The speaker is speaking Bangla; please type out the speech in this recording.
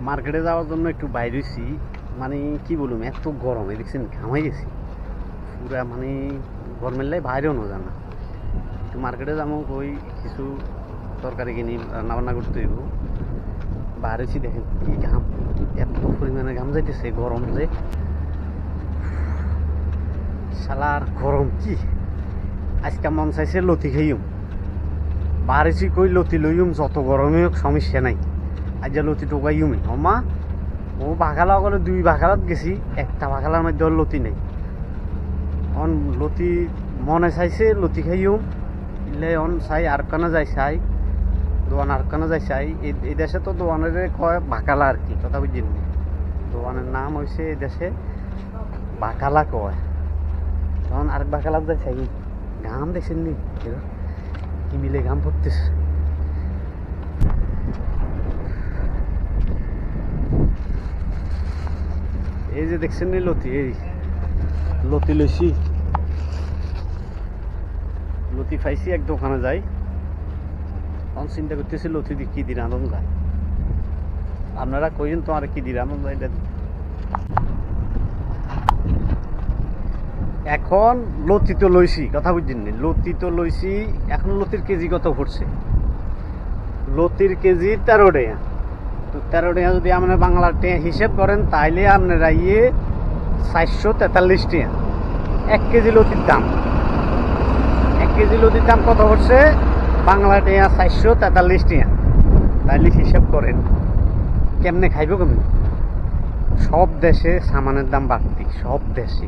মার্কেটে যাওয়ার জন্য একটু বাইরে হইছি। মানে কি বলুম, এত গরমে দেখছেন ঘামাই গেছি পুরা। মানে গরমের লাই বাইরেও না জানা। একটু মার্কেটে যাবো, ওই কিছু তরকারি কিনি, রান্নাবান্না করতে হইব। বাইরে হইছি, দেখেন কি ঘাম, এত পরিমাণে ঘাম যাইতেছে। গরম যে শালার গরম কি। আজকে মন চাইছে লতি খাইম, বাড়িছি কই লতি লইম, যত গরমে হোক সমস্যা নাই। আজ লতি টোকাইমে অমা ও বাঘালা করে 2 বাঘালাত গেছি, একটা বাঘালার মধ্যে ওর লতি নেই। অন লতি মনে চাইছে লতি খাইম, ইলে অন চাই আর কানা যাই, চাই দোয়ান আর কানা যাই চাই। এই দেশে তো দোয়ানের কয় বাকালা আর কি, কথা বুঝছেন। দোয়ানের নাম হয়েছে এই দেশে বাকালা কয়। তখন আরেক বাকালাত যাই চাই। ঘাম দেখছেন নি কি মিলে ঘাম পড়তেছে। এই যে দেখছেন নি লতি, এই লতি লইছি, লতি পাইছি। এক দোকানে যাই, তখন চিন্তা করতেছি লতি দিয়ে কি দিন আনন্দ যায়। আপনারা কইন তোমার কি দিন আনন্দ যায়। এখন লতি তো লইছি, কথা বুঝছেন নি, লতি তো লইছি। এখন লতির কেজি কত পড়ছে? লতির কেজি 13 টাকা। তো 13 টাকা যদি আপনার বাংলার টাকা হিসেব করেন, তাইলে আপনারা 443 টাকা 1 কেজি লতির দাম। 1 কেজি লতির দাম কত পড়ছে বাংলা টাকা? 443 টাকা। তাইলে হিসাব করেন কেমনে খাইব কেমনে। সব দেশে সামানের দাম বাড়তি, সব দেশে।